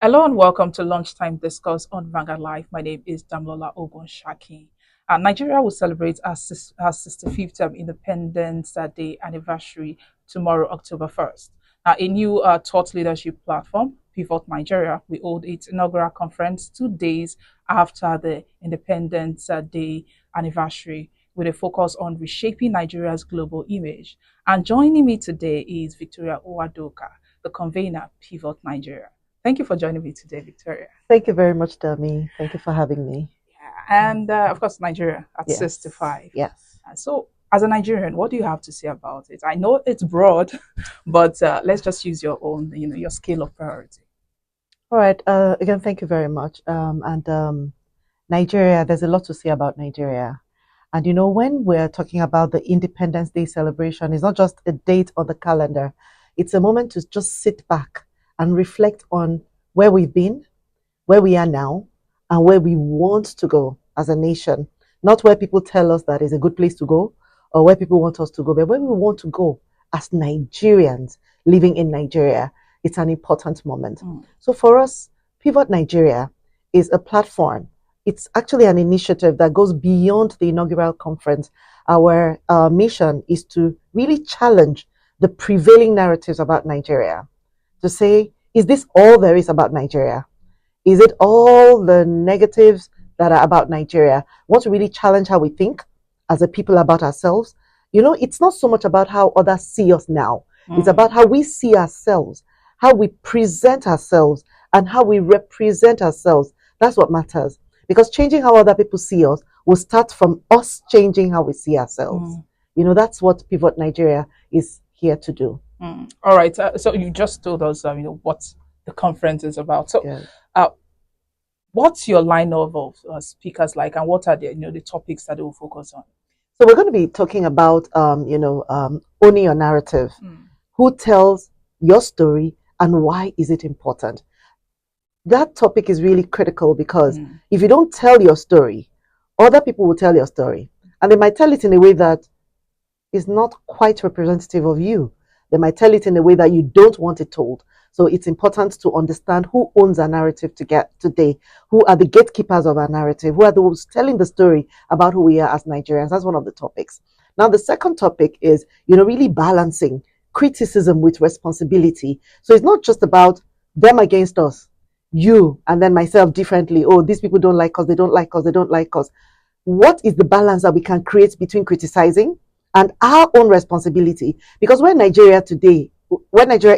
Hello and welcome to Lunchtime Discourse on Vanguard Live. My name is Damlola Ogunshaki. Nigeria will celebrate our 65th Independence Day anniversary tomorrow, October 1st. A new thought leadership platform, Pivot Nigeria, will hold its inaugural conference 2 days after the Independence Day anniversary with a focus on reshaping Nigeria's global image. And joining me today is Victoria Uwadoka, the convener, Pivot Nigeria. Thank you for joining me today, Victoria. Thank you very much, Dami. Thank you for having me. And of course, Nigeria at Yes. 65. Yes. So, as a Nigerian, what do you have to say about it? I know it's broad, but let's just use your own, your scale of priority. All right. Again, thank you very much. Nigeria, there's a lot to say about Nigeria. And when we're talking about the Independence Day celebration, it's not just a date on the calendar. It's a moment to just sit back and reflect on where we've been, where we are now, and where we want to go as a nation. Not where people tell us that is a good place to go or where people want us to go, but where we want to go as Nigerians living in Nigeria. It's an important moment. So for us, Pivot Nigeria is a platform. It's actually an initiative that goes beyond the inaugural conference. Our mission is to really challenge the prevailing narratives about Nigeria. To say, is this all there is about Nigeria? Is it all the negatives that are about Nigeria? We want to really challenge how we think as a people about ourselves. It's not so much about how others see us now. It's about how we see ourselves, how we present ourselves, and how we represent ourselves. That's what matters. Because changing how other people see us will start from us changing how we see ourselves. That's what Pivot Nigeria is here to do. All right. So you just told us, what the conference is about. So, what's your lineup of speakers like, and what are the topics that they will focus on? So we're going to be talking about, owning your narrative. Who tells your story and why is it important? That topic is really critical because if you don't tell your story, other people will tell your story, and they might tell it in a way that is not quite representative of you. They might tell it in a way that you don't want it told. So it's important to understand who owns our narrative today, who are the gatekeepers of our narrative, who are those telling the story about who we are as Nigerians. That's one of the topics. Now, the second topic is, really balancing criticism with responsibility. So it's not just about them against us, you and then myself differently. Oh, these people don't like us, they don't like us, they don't like us. What is the balance that we can create between criticizing and our own responsibility? Because where Nigeria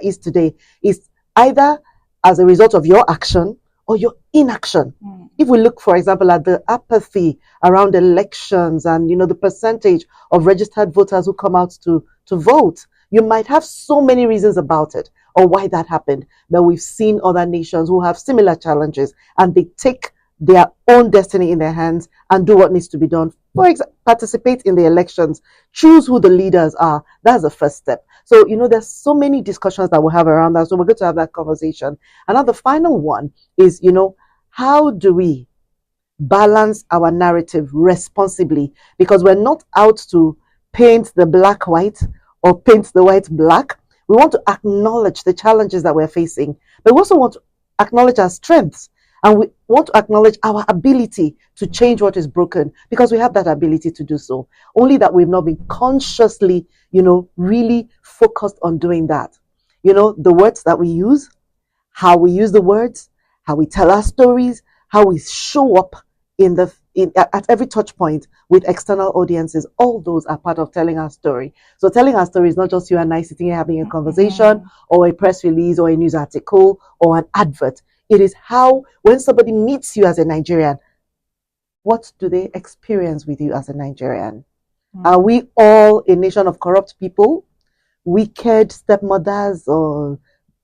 is today is either as a result of your action or your inaction. If we look, for example, at the apathy around elections and the percentage of registered voters who come out to vote, you might have so many reasons about it or why that happened. But we've seen other nations who have similar challenges and they take their own destiny in their hands and do what needs to be done. For example, participate in the elections, choose who the leaders are. That's the first step. So, there's so many discussions that we'll have around that. So we're going to have that conversation. And now the final one is, how do we balance our narrative responsibly? Because we're not out to paint the black white or paint the white black. We want to acknowledge the challenges that we're facing, but we also want to acknowledge our strengths. And we want to acknowledge our ability to change what is broken because we have that ability to do so. Only that we've not been consciously, really focused on doing that. The words that we use, how we use the words, how we tell our stories, how we show up at every touch point with external audiences. All those are part of telling our story. So telling our story is not just you and I sitting here having a conversation or a press release or a news article or an advert. It is how, when somebody meets you as a Nigerian, what do they experience with you as a Nigerian? Are we all a nation of corrupt people, wicked stepmothers or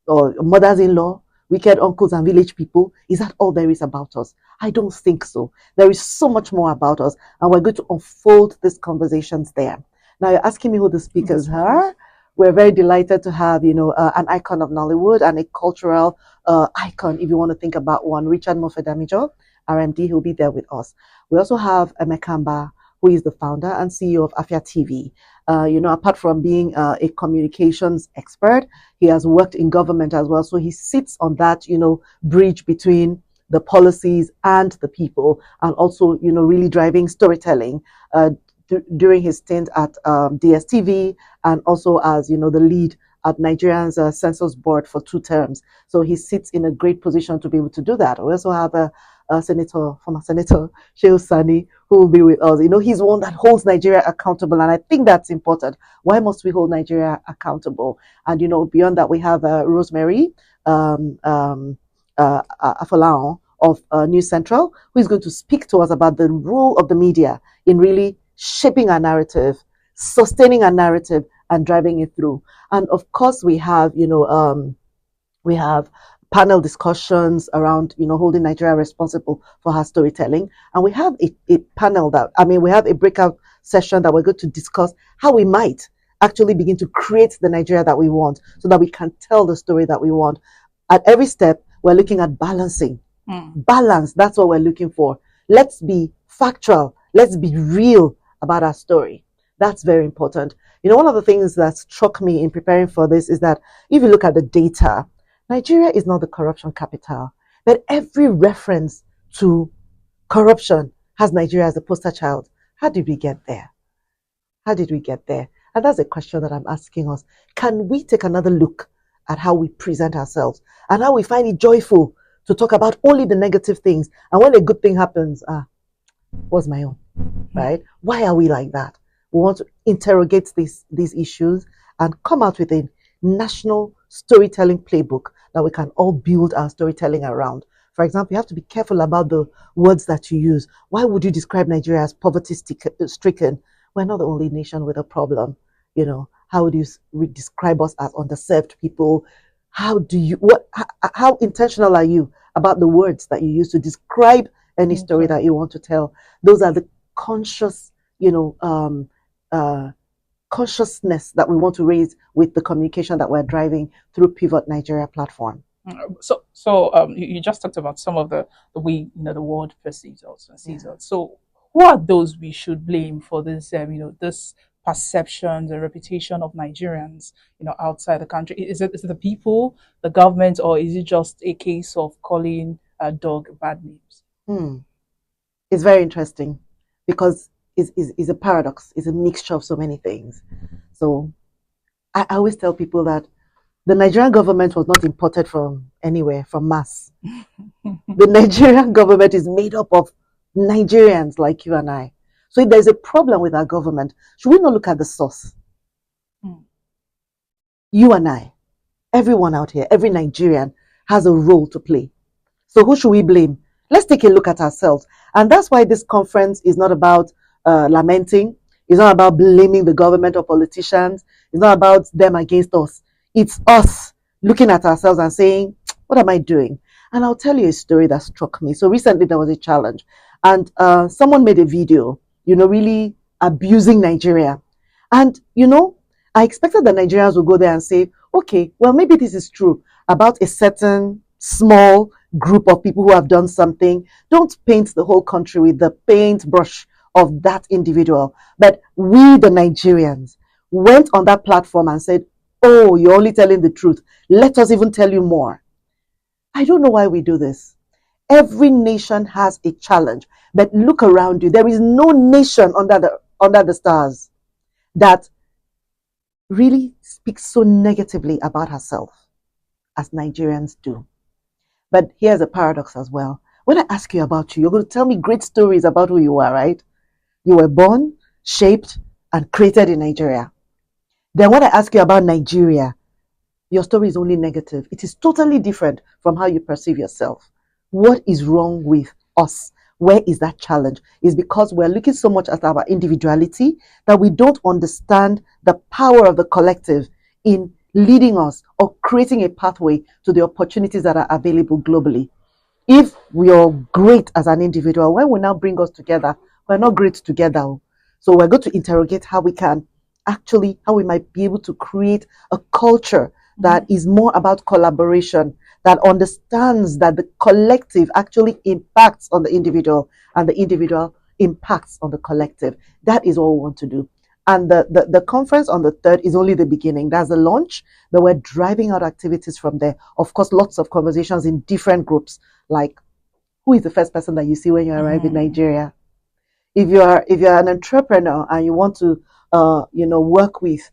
mothers-in-law, wicked uncles and village people? Is that all there is about us? I don't think so. There is so much more about us, and we're going to unfold these conversations there. Now, you're asking me who the speakers are. We're very delighted to have, an icon of Nollywood and a cultural icon, if you want to think about one, Richard Mofe-Damijo, RMD, who'll be there with us. We also have Emekamba, who is the founder and CEO of Afia TV. Apart from being a communications expert, he has worked in government as well. So he sits on that, bridge between the policies and the people, and also, really driving storytelling during his stint at DSTV, and also as, the lead at Nigeria's census board for 2 terms. So he sits in a great position to be able to do that. We also have a former Senator Shehu Sani, who will be with us. He's one that holds Nigeria accountable, and I think that's important. Why must we hold Nigeria accountable? And beyond that, we have Rosemary Afolaon of News Central, who is going to speak to us about the role of the media in really shaping our narrative, sustaining our narrative, and driving it through. And of course, we have panel discussions around, holding Nigeria responsible for her storytelling. And we have a panel we have a breakout session that we're going to discuss how we might actually begin to create the Nigeria that we want, so that we can tell the story that we want. At every step, we're looking at balancing. Balance, that's what we're looking for. Let's be factual. Let's be real about our story. That's very important. One of the things that struck me in preparing for this is that if you look at the data, Nigeria is not the corruption capital, but every reference to corruption has Nigeria as a poster child. How did we get there? How did we get there? And that's a question that I'm asking us. Can we take another look at how we present ourselves and how we find it joyful to talk about only the negative things? And when a good thing happens, what's my own, right? Why are we like that? We want to interrogate these issues and come out with a national storytelling playbook that we can all build our storytelling around. For example, you have to be careful about the words that you use. Why would you describe Nigeria as poverty-stricken? We're not the only nation with a problem. How would you describe us as underserved people? How intentional are you about the words that you use to describe any story that you want to tell? Those are the conscious, consciousness that we want to raise with the communication that we're driving through Pivot Nigeria platform. So you just talked about some of the way the world perceives us and sees us. So who are those we should blame for this this perceptions and reputation of Nigerians outside the country? Is it the people, the government, or is it just a case of calling a dog bad names? It's very interesting because it's a paradox. It's a mixture of so many things. So I always tell people that the Nigerian government was not imported from anywhere, from Mars. The Nigerian government is made up of Nigerians like you and I. So if there's a problem with our government, should we not look at the source? You and I, everyone out here, every Nigerian has a role to play. So who should we blame? Let's take a look at ourselves. And that's why this conference is not about lamenting. It's not about blaming the government or politicians. It's not about them against us. It's us looking at ourselves and saying, what am I doing? And I'll tell you a story that struck me. So recently there was a challenge, and someone made a video, really abusing Nigeria. And, I expected the Nigerians would go there and say, okay, well, maybe this is true about a certain small group of people who have done something. Don't paint the whole country with the paintbrush of that individual. But we, the Nigerians, went on that platform and said, oh, you're only telling the truth. Let us even tell you more. I don't know why we do this. Every nation has a challenge, but look around you. There is no nation under the stars that really speaks so negatively about herself as Nigerians do. But here's a paradox as well. When I ask you about you, you're going to tell me great stories about who you are, right? You were born, shaped, and created in Nigeria. Then when I ask you about Nigeria, your story is only negative. It is totally different from how you perceive yourself. What is wrong with us? Where is that challenge? It's because we're looking so much at our individuality that we don't understand the power of the collective in leading us or creating a pathway to the opportunities that are available globally. If we are great as an individual, when we now bring us together, we're not great together. So we're going to interrogate how we might be able to create a culture that is more about collaboration, that understands that the collective actually impacts on the individual and the individual impacts on the collective. That is what we want to do. And the conference on the 3rd is only the beginning. That's the launch, but we're driving out activities from there. Of course, lots of conversations in different groups, like who is the first person that you see when you arrive in Nigeria? If you're an entrepreneur and you want to work with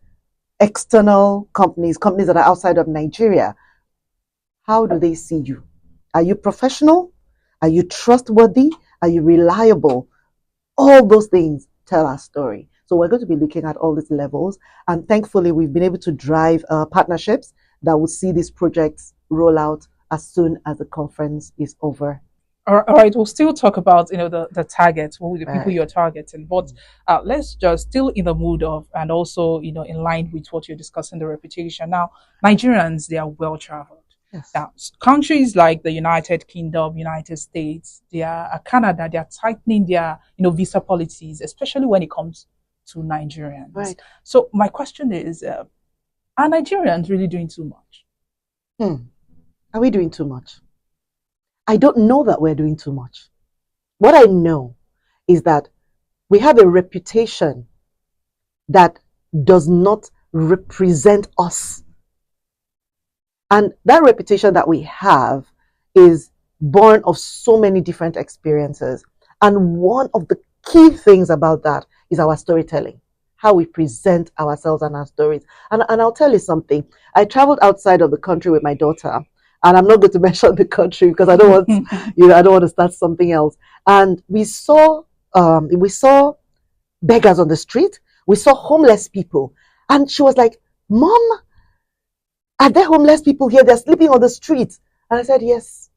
external companies that are outside of Nigeria, how do they see you? Are you professional? Are you trustworthy? Are you reliable? All those things tell our story. So we're going to be looking at all these levels. And thankfully, we've been able to drive partnerships that will see these projects roll out as soon as the conference is over. All right, we'll still talk about the targets, who the people you're targeting, but let's just still in the mood of, and also in line with what you're discussing, the reputation. Now, Nigerians, they are well traveled. Yes. Now, countries like the United Kingdom, United States, they are Canada, they are tightening their visa policies, especially when it comes to Nigerians. Right. So my question is, are Nigerians really doing too much? Are we doing too much? I don't know that we're doing too much. What I know is that we have a reputation that does not represent us. And that reputation that we have is born of so many different experiences. And one of the key things about that is our storytelling, how we present ourselves and our stories. And I'll tell you something. I traveled outside of the country with my daughter. And I'm not going to mention the country because I don't want, I don't want to start something else. And we saw beggars on the street. We saw homeless people, and she was like, "Mom, are there homeless people here? They're sleeping on the street." And I said, "Yes."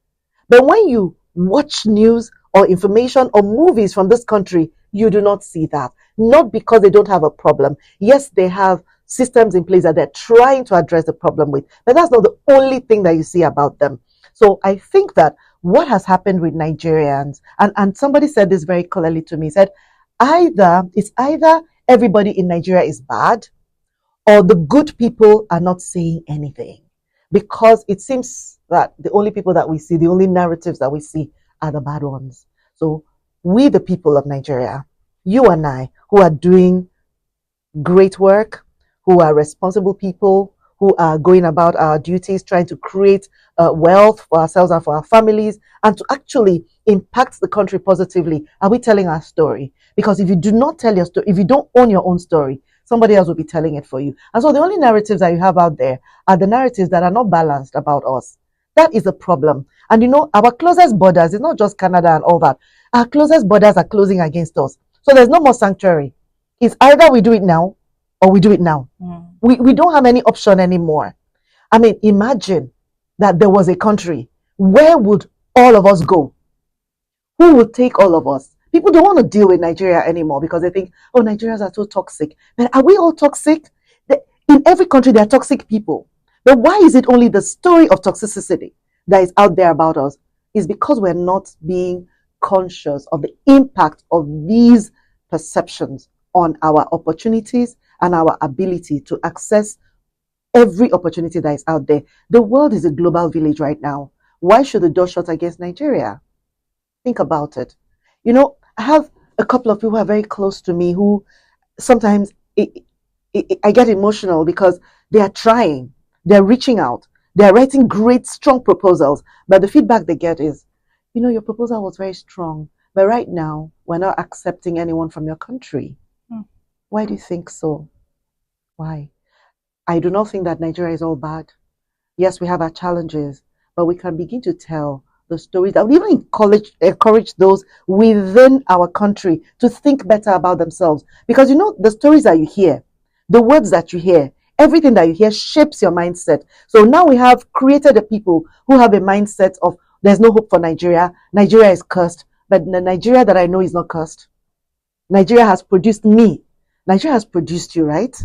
But when you watch news or information or movies from this country, you do not see that. Not because they don't have a problem. Yes, they have systems in place that they're trying to address the problem with, but that's not the only thing that you see about them. So I think that what has happened with Nigerians, and somebody said this very clearly to me, said either everybody in Nigeria is bad, or the good people are not saying anything, because it seems that the only people that we see, the only narratives that we see, are the bad ones. So we, the people of Nigeria, you and I, who are doing great work, who are responsible people, who are going about our duties, trying to create wealth for ourselves and for our families, and to actually impact the country positively. Are we telling our story? Because if you do not tell your story, if you don't own your own story, somebody else will be telling it for you. And so the only narratives that you have out there are the narratives that are not balanced about us. That is a problem. And our closest borders is not just Canada and all that. Our closest borders are closing against us. So there's no more sanctuary. It's either we do it now or we do it now. We don't have any option anymore. I mean, imagine that there was a country. Where would all of us go? Who would take all of us? People don't want to deal with Nigeria anymore because they think, oh, Nigerians are so toxic. But are we all toxic? In every country, there are toxic people. But why is it only the story of toxicity that is out there about us? It's because we're not being conscious of the impact of these perceptions on our opportunities and our ability to access every opportunity that is out there. The world is a global village right now. Why should the door shut against Nigeria? Think about it. I have a couple of people who are very close to me who sometimes I get emotional because they are trying, they're reaching out, they're writing great, strong proposals, but the feedback they get is, your proposal was very strong, but right now we're not accepting anyone from your country. Why do you think so? Why? I do not think that Nigeria is all bad. Yes, we have our challenges, but we can begin to tell the stories that would even encourage those within our country to think better about themselves. Because the stories that you hear, the words that you hear, everything that you hear shapes your mindset. So now we have created a people who have a mindset of there's no hope for Nigeria. Nigeria is cursed. But the Nigeria that I know is not cursed. Nigeria has produced me. Nigeria has produced you, right?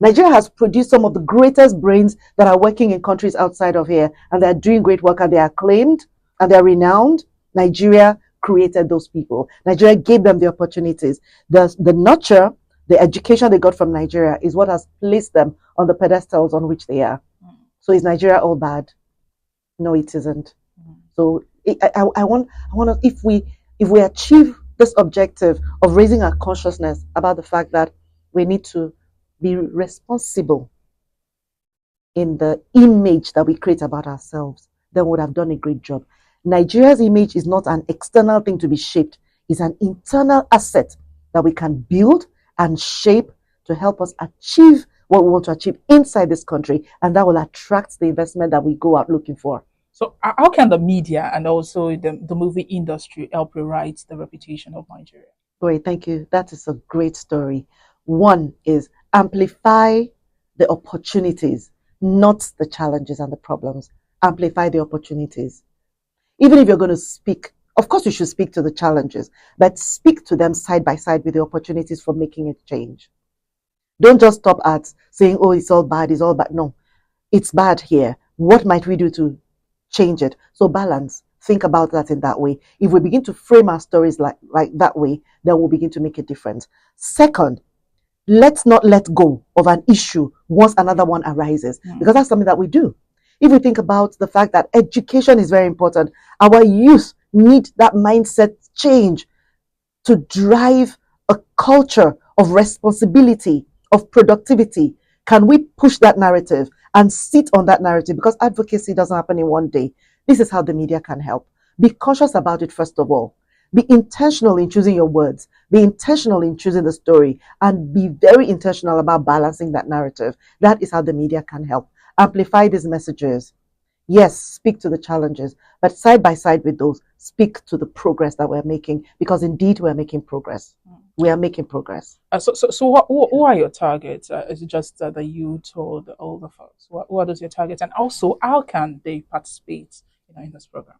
Nigeria has produced some of the greatest brains that are working in countries outside of here, and they're doing great work, and they are acclaimed, and they're renowned. Nigeria created those people. Nigeria gave them the opportunities. The nurture, the education they got from Nigeria is what has placed them on the pedestals on which they are. So is Nigeria all bad? No, it isn't. So I want to, if we achieve this objective of raising our consciousness about the fact that we need to be responsible in the image that we create about ourselves, then we would have done a great job. Nigeria's image is not an external thing to be shaped, it's an internal asset that we can build and shape to help us achieve what we want to achieve inside this country, and that will attract the investment that we go out looking for. So, how can the media and also the movie industry help rewrite the reputation of Nigeria? Great, thank you. That is a great story. One is amplify the opportunities, not the challenges and the problems. Amplify the opportunities. Even if you're going to speak, of course, you should speak to the challenges, but speak to them side by side with the opportunities for making a change. Don't just stop at saying, oh, it's all bad, it's all bad. No, it's bad here. What might we do to change it? So balance. Think about that in that way. If we begin to frame our stories like that way, then we'll begin to make a difference. Second, let's not let go of an issue once another one arises, because that's something that we do. If we think about the fact that education is very important, our youth need that mindset change to drive a culture of responsibility, of productivity. Can we push that narrative and sit on that narrative? Because advocacy doesn't happen in one day. This is how the media can help. Be conscious about it, first of all. Be intentional in choosing your words. Be intentional in choosing the story, and be very intentional about balancing that narrative. That is how the media can help. Amplify these messages. Yes, speak to the challenges, but side by side with those, speak to the progress that we're making, because indeed we're making progress. We are making progress. So who are your targets? Is it just the youth or the older folks? Who are those your targets? And also, how can they participate in this program?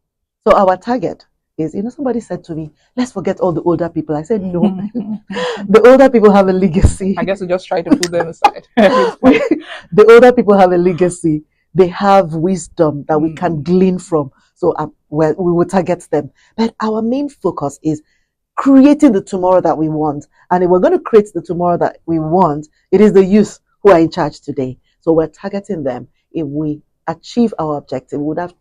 So our target is, somebody said to me, let's forget all the older people. I said, no, the older people have a legacy. I guess we just try to put them aside. The older people have a legacy. They have wisdom that we can glean from. So we will target them. But our main focus is creating the tomorrow that we want. And if we're going to create the tomorrow that we want, it is the youth who are in charge today. So we're targeting them. If we achieve our objective, we would have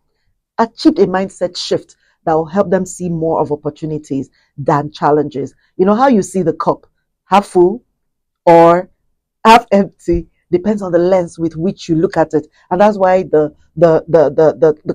achieved a mindset shift that will help them see more of opportunities than challenges. You know how you see the cup, half full or half empty, depends on the lens with which you look at it. And that's why the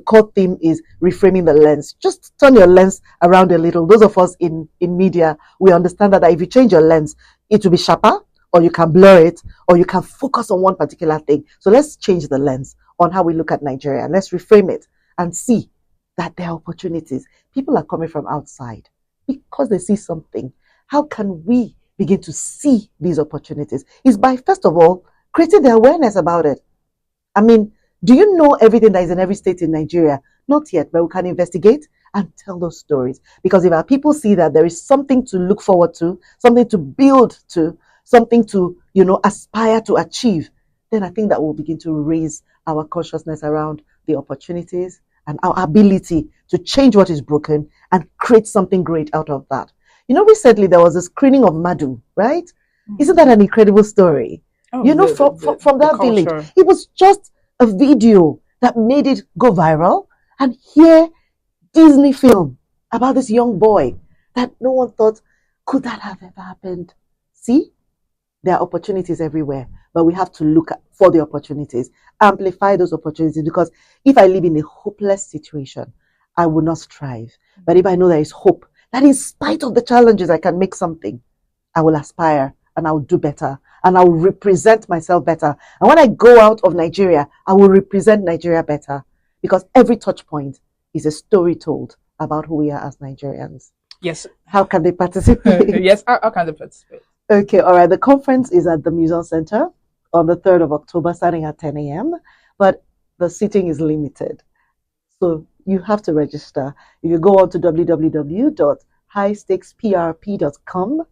core theme is reframing the lens. Just turn your lens around a little. Those of us in media, we understand that if you change your lens, it will be sharper, or you can blur it, or you can focus on one particular thing. So let's change the lens on how we look at Nigeria, and let's reframe it and see that there are opportunities. People are coming from outside because they see something. How can we begin to see these opportunities? Is by, first of all, creating the awareness about it. I mean, do you know everything that is in every state in Nigeria? Not yet, but we can investigate and tell those stories. Because if our people see that there is something to look forward to, something to build to, something to, aspire to achieve, then I think that will begin to raise our consciousness around the opportunities and our ability to change what is broken and create something great out of that. Recently there was a screening of Madu, right? Isn't that an incredible story? Oh, from that village. It was just a video that made it go viral. And here, Disney film about this young boy that no one thought, could that have ever happened? See, there are opportunities everywhere, but we have to look for the opportunities, amplify those opportunities, because if I live in a hopeless situation, I will not strive. But if I know there is hope, that in spite of the challenges, I can make something, I will aspire and I will do better. And I will represent myself better. And when I go out of Nigeria, I will represent Nigeria better, because every touch point is a story told about who we are as Nigerians. Yes. How can they participate? Yes, how can they participate? Okay, all right. The conference is at the Museum Center on the 3rd of October, starting at 10 a.m., but the seating is limited. So you have to register. If you go on to www.highstakesprp.com,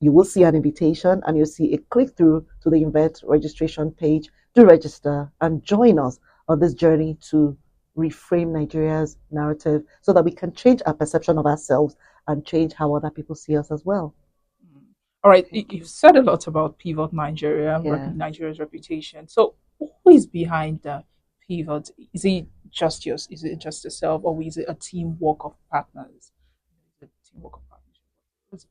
you will see an invitation and you'll see a click through to the event registration page. Do register and join us on this journey to reframe Nigeria's narrative so that we can change our perception of ourselves and change how other people see us as well. All right, you've said a lot about Pivot Nigeria, Nigeria's reputation. So who is behind the Pivot? Is it just yourself, or is it a teamwork of partners?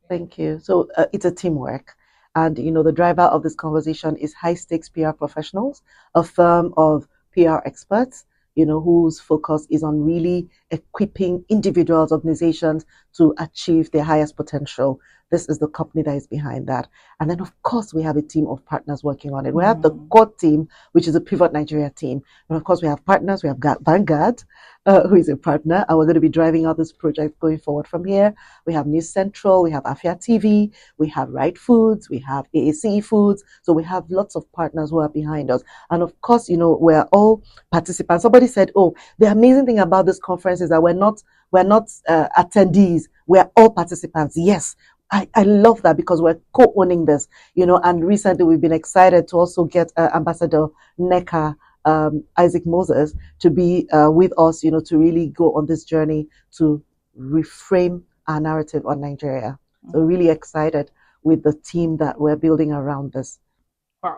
Thank you. So it's a teamwork. And, the driver of this conversation is high stakes PR professionals, a firm of PR experts, whose focus is on really equipping individuals, organizations to achieve their highest potential. This is the company that is behind that. And then, of course, we have a team of partners working on it. We have the core team, which is a Pivot Nigeria team. And of course, we have partners. We have Vanguard, who is a partner, and we're going to be driving out this project going forward from here. We have News Central, we have Afia TV, we have Right Foods, we have AAC Foods. So we have lots of partners who are behind us. And of course, we're all participants. Somebody said, "Oh, the amazing thing about this conference is that we're not attendees. We're all participants." Yes. I love that because we're co-owning this, and recently we've been excited to also get Ambassador NECA Isaac Moses to be with us, to really go on this journey to reframe our narrative on Nigeria. So really excited with the team that we're building around this. Wow.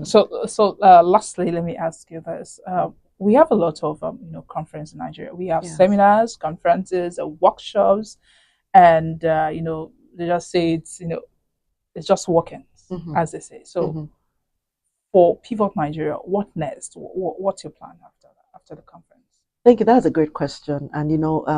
So lastly, let me ask you this. We have a lot of conference in Nigeria. We have seminars, conferences, workshops, and they just say it's just working, as they say. So for Pivot Nigeria, what next? What's your plan after the conference? Thank you. That's a great question. And,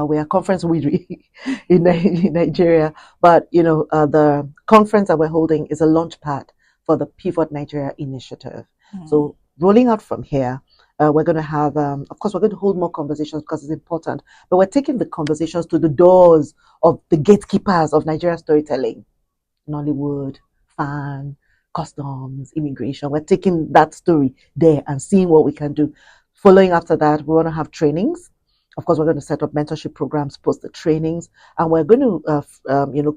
we are conference weary in Nigeria, but, the conference that we're holding is a launch pad for the Pivot Nigeria initiative. So rolling out from here, we're going to have, of course, we're going to hold more conversations because it's important, but we're taking the conversations to the doors of the gatekeepers of Nigeria storytelling, Nollywood, fan, customs, immigration. We're taking that story there and seeing what we can do. Following after that, we want to have trainings. Of course, we're going to set up mentorship programs post the trainings, and we're going to,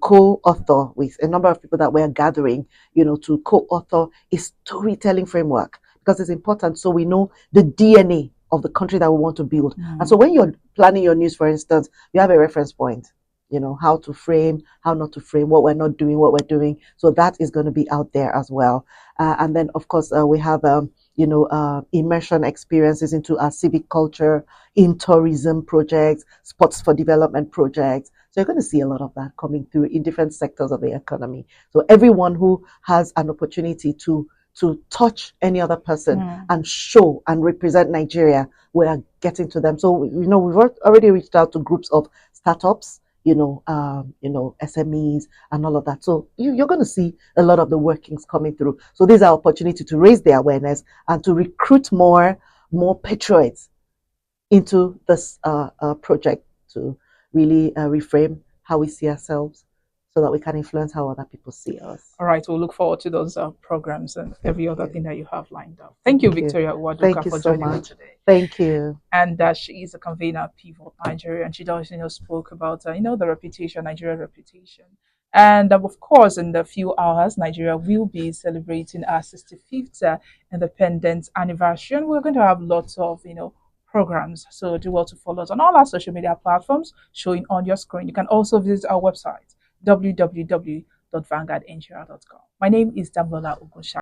co-author with a number of people that we're gathering, to co-author a storytelling framework because it's important so we know the DNA of the country that we want to build. And so when you're planning your news, for instance, you have a reference point. How to frame, how not to frame, what we're not doing, what we're doing. So that is going to be out there as well. And then, of course, we have, immersion experiences into our civic culture, in tourism projects, sports for development projects. So you're going to see a lot of that coming through in different sectors of the economy. So everyone who has an opportunity to touch any other person and show and represent Nigeria, we are getting to them. So, we've already reached out to groups of startups, SMEs and all of that. So you're going to see a lot of the workings coming through. So these are opportunity to raise their awareness and to recruit more patriots into this project to really reframe how we see ourselves so that we can influence how other people see us. All right, we'll look forward to those programs and every other thing that you have lined up. Thank you, Victoria Uwadoka, for joining me today. Thank you. And she is a convener at Pivot Nigeria, and she does, spoke about, the reputation, Nigeria reputation. And of course, in a few hours, Nigeria will be celebrating our 65th independence anniversary. And we're going to have lots of, programs. So do well to follow us on all our social media platforms showing on your screen. You can also visit our website, www.vanguardngra.com. My name is Damlola Ogosha.